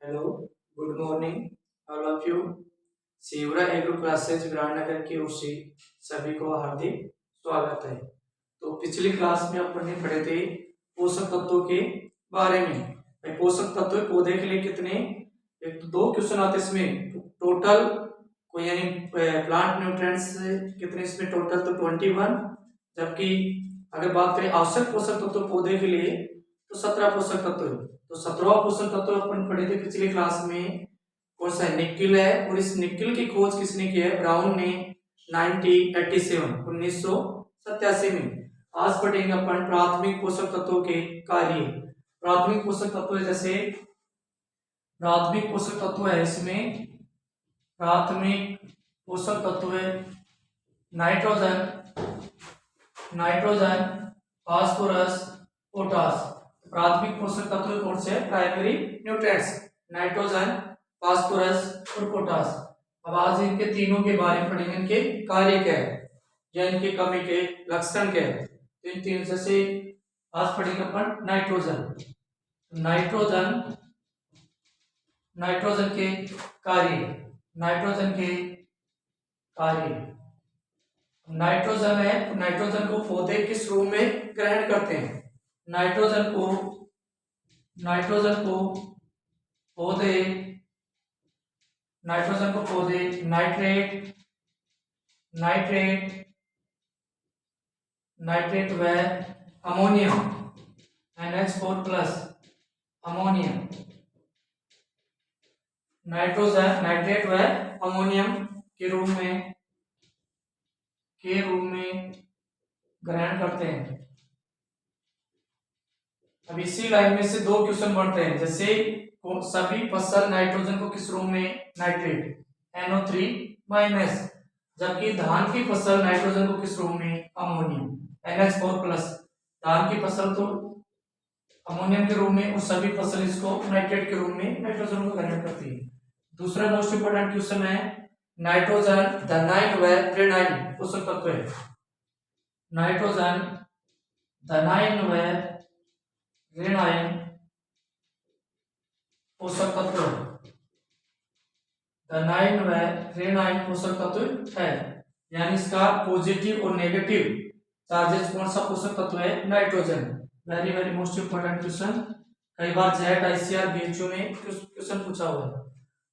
Hello, good morning all of you. सीवरा agro classes Biratnagar की ओर से सभी को हार्दिक स्वागत है। तो पिछली क्लास में अपन ने पढ़े थे पोषक तत्वों के बारे में। पोषक तत्व पौधे के लिए कितने, एक तो दो क्वेश्चन आते इसमें। टोटल को यानी प्लांट न्यूट्रिएंट्स कितने इसमें टोटल, तो 21। जबकि अगर बात करें आवश्यक पोषक तत्व पौधे के लिए तो 17 पोषक तत्व। तो 17वां पोषक तत्व अपन पढ़े थे पिछली क्लास में, कौन सा है? निकिल है। और इस निकिल की खोज किसने की है? ब्राउन ने 1987 में। आज पढ़ेंगे अपन प्राथमिक पोषक तत्वों के कार्य। प्राथमिक पोषक तत्व जैसे प्राथमिक पोषक तत्व है, इसमें प्राथमिक पोषक तत्व है नाइट्रोजन, फास्फोरस, पोटास। प्राथमिक पोषक तत्व कौन से? प्राइमरी न्यूट्रिएंट्स, नाइट्रोजन, फास्फोरस और पोटास। अब आज इनके तीनों के बारे में पढ़ेंगे, इनके कार्य क्या है या इनकी कमी के लक्षण क्या है। तो इन तीन जैसे आज पढ़ेंगे अपन नाइट्रोजन के कार्य। नाइट्रोजन है, नाइट्रोजन को पौधे किस रूप में ग्रहण करते हैं? नाइट्रोजन को पौधे नाइट्रेट व अमोनियम NH4+ अमोनियम, नाइट्रेट व अमोनियम के रूप में ग्रहण करते हैं। अब इसी लाइन में से दो क्वेश्चन बनते हैं, जैसे सभी फसल नाइट्रोजन को किस रूप में? नाइट्रेट NO3-, जबकि धान की फसल नाइट्रोजन को किस रूप में? Ammonium NH4+। धान की फसल तो अमोनियम के रूप में और सभी फसल इसको नाइट्रेट के रूप में नाइट्रोजन को ग्रहण करती है। दूसरा मोस्ट इंपोर्टेंट क्वेश्चन है नाइट्रोजन धनायन व ऋणायन पोषक तत्व है। नाइट्रोजन धनायन व ऋणायन पोषक तत्व, धनायन व ऋणायन पोषक तत्व है। यानी इसका पॉजिटिव और नेगेटिव चार्जेस कौन सा पोषक तत्व है? Nitrogen. Very very most important question, कई बार जेट ICR BHU में क्वेश्चन पूछा हुआ है।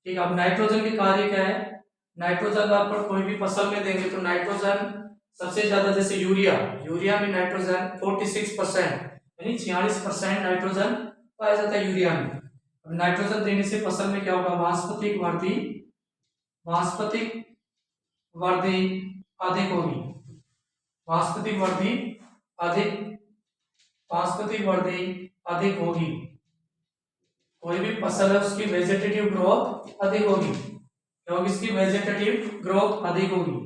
ठीक है, अब नाइट्रोजन के कार्य क्या है? नाइट्रोजन आप कोई भी फसल में देंगे तो नाइट्रोजन सबसे ज्यादा, जैसे यूरिया में नाइट्रोजन 46% यानी 46% नाइट्रोजन पाया जाता है यूरिया में। अब नाइट्रोजन देने से फसल में क्या होगा? वानस्पतिक वृद्धि अधिक होगी। वानस्पतिक वृद्धि अधिक होगी। कोई भी फसल है उसकी वेजिटेटिव ग्रोथ अधिक होगी, क्योंकि इसकी वेजिटेटिव ग्रोथ अधिक होगी।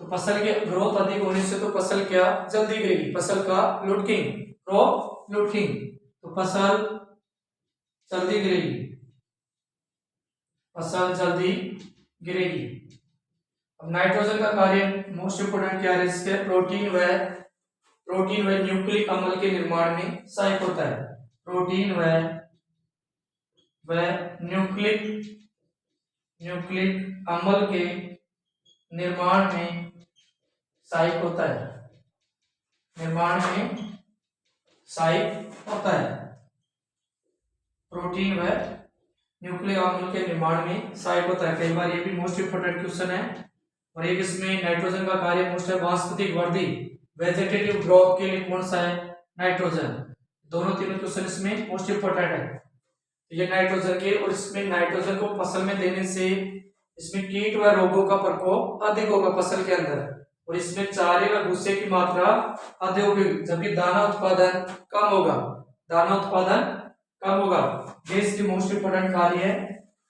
तो फसल की ग्रोथ अधिक होने से तो फसल क्या? जल्दी गिरेगी। फसल का लुटिंग, तो फसल जल्दी गिरेगी। अब नाइट्रोजन का कार्य मोस्ट इंपोर्टेंट क्या है? इसके प्रोटीन व न्यूक्लिक अम्ल के निर्माण में सहायक होता है। प्रोटीन व न्यूक्लिक अम्ल के निर्माण में सहायक होता है। प्रोटीन व न्यूक्लिक अम्ल के निर्माण में सहायक होता है। कई बार ये भी मोस्ट इंपोर्टेंट क्वेश्चन है। और एक इसमें नाइट्रोजन का कार्य मोस्ट है वानस्पतिक वृद्धि, वेजिटेटिव ग्रोथ के लिए कौन सा है? नाइट्रोजन। तीनों क्वेश्चन इसमें मोस्ट इंपोर्टेंट है। ये नाइट्रोजन के, और इसमें नाइट्रोजन को फसल में देने से इसमें कीट व रोगों का प्रकोप अधिक होगा फसल के अंदर, और इसमें चारे व भूसे की मात्रा अधिक होगी, जबकि दाना उत्पादन कम होगा। ये इसकी मोस्ट इंपोर्टेंट कार्य है।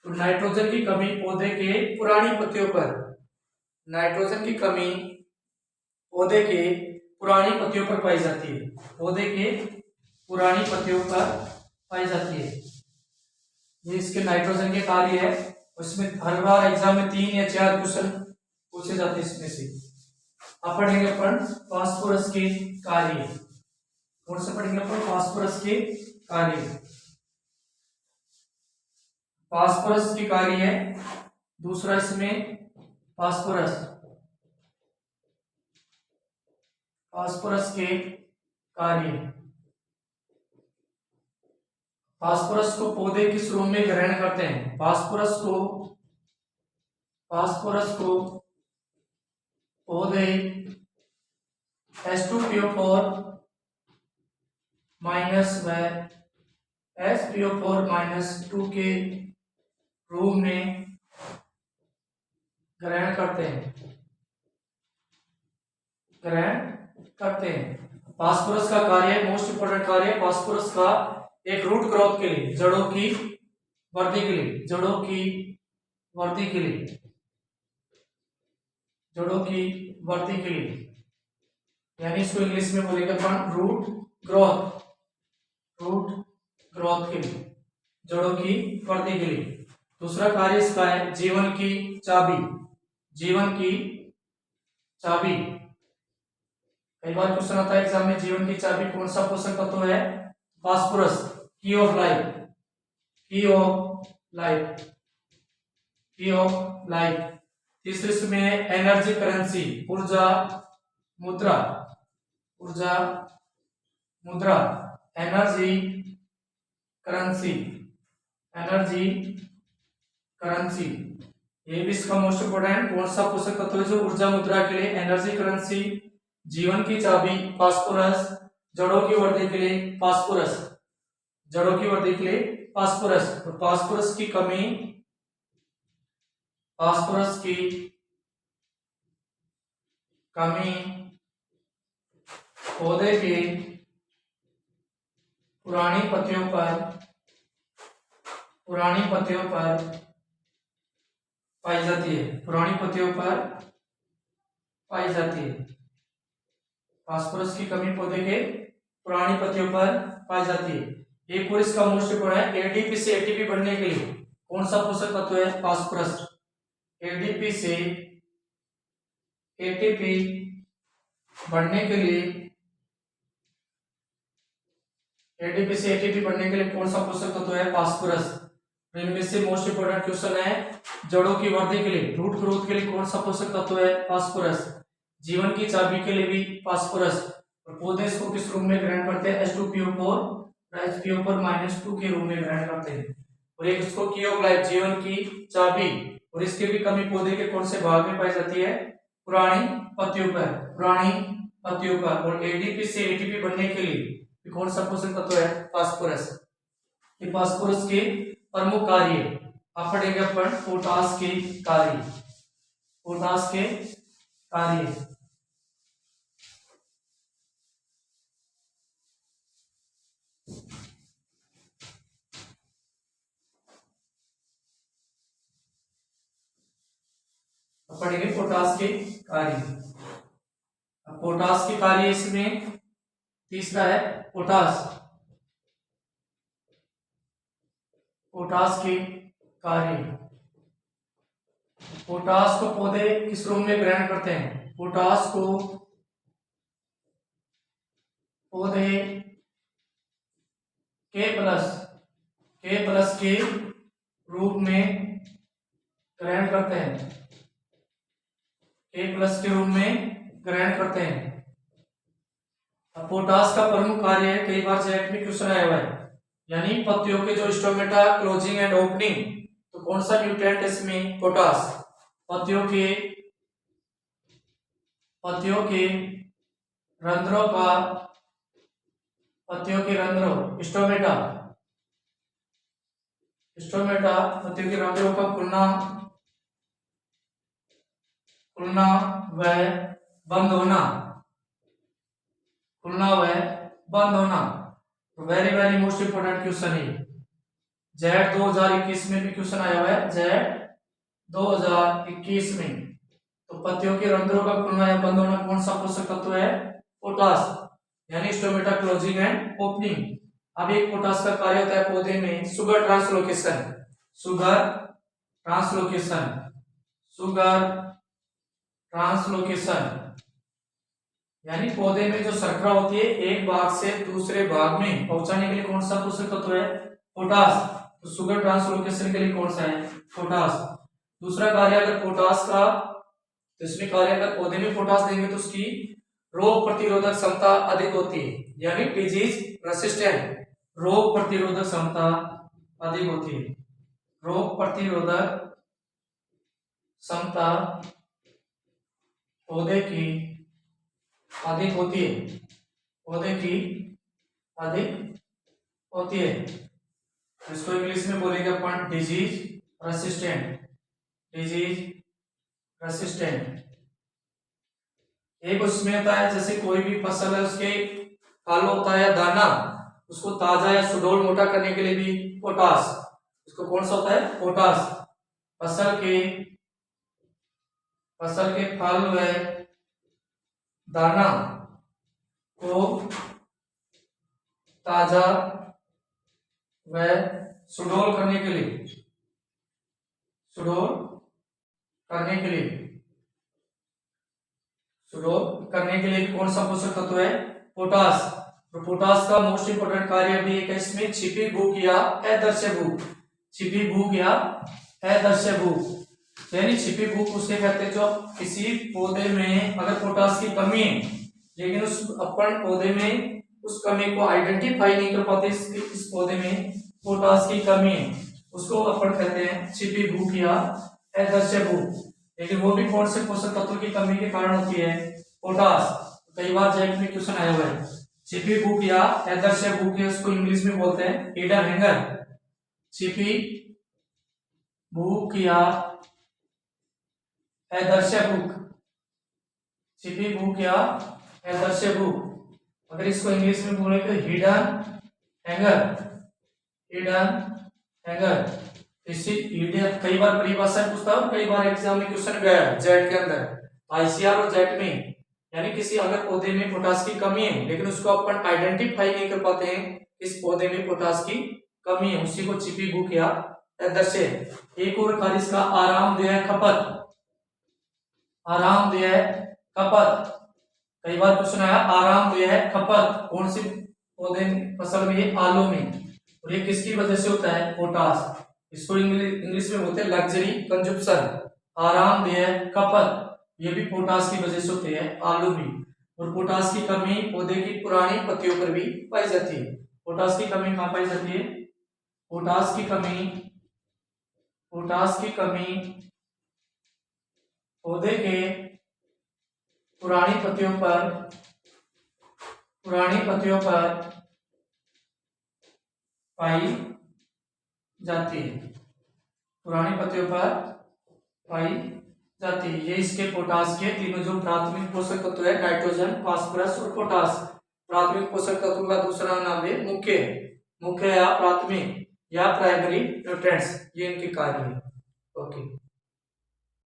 तो नाइट्रोजन की कमी पौधे के पुरानी पत्तियों पर पाई जाती है। ये इसके नाइट्रोजन के कार्य है। उसमें हर बार एग्जाम में 3 या 4 क्वेश्चन पूछे जाते हैं इसमें से। अब पढ़ेंगे अपन फास्फोरस के कार्य। कौन से पढ़ेंगे अपन? फास्फोरस के कार्य। फास्फोरस की कार्य है, दूसरा इसमें फास्फोरस के कार्य। फास्फोरस को पौधे किस रूप में ग्रहण करते हैं? फास्फोरस को पौधे H2PO4 माइनस व HPO4 माइनस 2 के रूप में ग्रहण करते हैं। फास्फोरस का कार्य, मोस्ट इंपोर्टेंट कार्य, फास्फोरस का एक रूट ग्रोथ के लिए, जड़ों की वृद्धि के लिए, यानी इसको इंग्लिश में बोलेंगे अपन रूट ग्रोथ के लिए, जड़ों की वृद्धि के लिए। दूसरा कार्य इसका है जीवन की चाबी। कई बार क्वेश्चन आता है एग्जाम में, जीवन की चाबी कौन सा पोषक तत्व है? फास्फोरस, की ऑफ लाइफ। तीसरे इसमें एनर्जी करेंसी, ऊर्जा मुद्रा, एनर्जी करेंसी, ये भी इसका मोस्ट इंपोर्टेंट कौन सा पोषक तत्व है जो ऊर्जा मुद्रा के लिए, एनर्जी करेंसी, जीवन की चाबी फास्फोरस, जड़ों की वृद्धि के लिए फास्फोरस, तो फास्फोरस की कमी पौधे के पुरानी पत्तियों पर पाई जाती है। फास्फोरस की कमी पौधे के पुरानी पत्तियों पर पाई जाती है। एक और इसका मोस्ट इंपोर्टेंट है, एडीपी से एटीपी बनने के लिए कौन सा पोषक तत्व है? फास्फोरस। एडीपी से एटीपी बनने के लिए कौन सा पोषक तत्व है? फास्फोरस। इनमें से मोस्ट इंपोर्टेंट क्वेश्चन है, जड़ों की वृद्धि के लिए, रूट ग्रोथ के लिए कौन सा पोषक तत्व है? फास्फोरस। जीवन की चाबी के लिए भी फास्फोरस। और पौधे इसको किस रूप में ग्रहण करते हैं? H2PO4 HPO4 माइनस 2 के रूप में ग्रहण करते हैं। और एक इसको की ऑफ लाइफ, जीवन की चाबी, और इसके भी कमी पौधे के कौन से भाग में पाई जाती है? पुरानी पत्तियों पर। और एडीपी से एटीपी बनने के लिए कौन सा पोषक तत्व है? फास्फोरस। ये फास्फोरस के प्रमुख कार्य आप पढ़ेंगे अपन, पोटास के कार्य। पढ़ेंगे पोटास के कार्य। पोटास के कार्य इसमें तीसरा है पोटास के कार्य। पोटास को पौधे किस रूप में ग्रहण करते हैं? पोटास को पौधे K+ के रूप में ग्रहण करते हैं। अब पोटास का प्रमुख कार्य है, कई बार जेट में क्वेश्चन आया हुआ है, यानी पत्तियों के जो स्टोमेटा क्लोजिंग एंड ओपनिंग, तो कौन सा न्यूट्रिएंट इसमें? पोटास। पत्तियों के रंध्रों स्टोमेटा पत्तियों के रंध्रों का खुलना व बंद होना। Very very most important question है। जेट 2021 में भी क्वेश्चन आया हुआ है, जेट 2021 में। तो पत्तियों के रंध्रों का खुलना या बंद होना कौन सा पोषक तत्व है? पोटास, यानी स्टोमेटा क्लोजिंग एंड ओपनिंग। अब एक पोटास का कार्य होता है पौधे में शुगर ट्रांसलोकेशन, यानी पौधे में जो शर्करा होती है एक भाग से दूसरे भाग में पहुंचाने के लिए कौन सा पोषक तत्व है? पोटास। तो शुगर ट्रांसलोकेशन के लिए कौन सा है? पोटास। दूसरा कार्य अगर पोटास का, तो इसमें कार्य अगर पौधे में पोटास देंगे तो उसकी रोग प्रतिरोधक क्षमता अधिक होती है, यानी डिजीज रेसिस्टेंट, रोग प्रतिरोधक क्षमता अधिक होती है। रोग प्रतिरोधक क्षमता पौधे की अधिक होती है, पौधे की अधिक होती है। इसको इंग्लिश में बोलेंगे अपन डिजीज रेसिस्टेंट, डिजीज रेसिस्टेंट। एक उसमें होता है जैसे कोई भी फसल है उसके फल होता है या दाना, उसको ताजा या सुडौल मोटा करने के लिए भी पोटास, उसको कौन सा होता है? पोटास। फसल के फल व दाना को ताजा व सुडौल करने के लिए, सुडौल करने के लिए, सुडौल करने के लिए कौन सा पोषक तत्व है? पोटास। तो पोटास का मोस्ट इंपोर्टेंट कार्य भी एक है इसमें छिपी भूख या अदृश्य भूख, छिपी भूख या अदृश्य भूख। यानी छिपी भूख उसे कहते हैं जो किसी पौधे में अगर पोटास की कमी है लेकिन उस अपन पौधे में उस कमी को आइडेंटिफाई नहीं कर पाते, इस पौधे में पोटास की कमी है, उसको अपन कहते हैं छिपी भूख या अदृश्य भूख। लेकिन वो भी कौन से पोषक तत्व की कमी के कारण होती है? पोटास। कई बार जेट में क्वेश्चन आया हुआ है, छिपी भूख या अदृश्य भूख, इसको इंग्लिश में बोलते हैं हिडन हंगर। छिपी भूख या अदृश्य भूख, छिपी भूख या अदृश्य भूख, अगर इसको इंग्लिश में बोले तो हिडन हंगर, हिडन हंगर। इसी कई बार परिभाषा पूछता है, कई बार एग्जाम में क्वेश्चन गया जेट के अंदर, आईसीआर और जेट में, यानी किसी अगर पौधे में पोटास की कमी है लेकिन उसको अपन आइडेंटिफाई नहीं कर पाते हैं इस पौधे में पोटास की कमी है, उसी को छिपी भूख या अदृश्य। एक और कार्य इसका आरामदेह खपत, आरामदेह खपत। कई बार क्वेश्चन आया आरामदेह खपत कौन सी पौधे फसल में? ये आलू में। और ये किसकी वजह से होता है? पोटास। इसको इंग्लिश में बोलते हैं लग्जरी कंजप्शन, आरामदेह खपत। ये भी पोटास की वजह से होते हैं आलू भी। और पोटास की कमी पौधे की पुरानी पत्तियों पर भी पाई जाती है। पोटास की कमी कहाँ पाई जाती है? पोटास की कमी, पोटास की कमी पौधे के पुरानी पत्तियों पर, पुरानी पत्तियों पर पाई जाती है, पुरानी पत्तियों पर पाई जाती है। ये इसके पोटास के तीनों जो प्राथमिक पोषक तत्व है, नाइट्रोजन, फास्फोरस और पोटास। प्राथमिक पोषक तत्व का दूसरा नाम है मुख्य, मुख्य या प्राथमिक या प्राइमरी न्यूट्रिएंट्स, ये इनके कार्य है। ओके।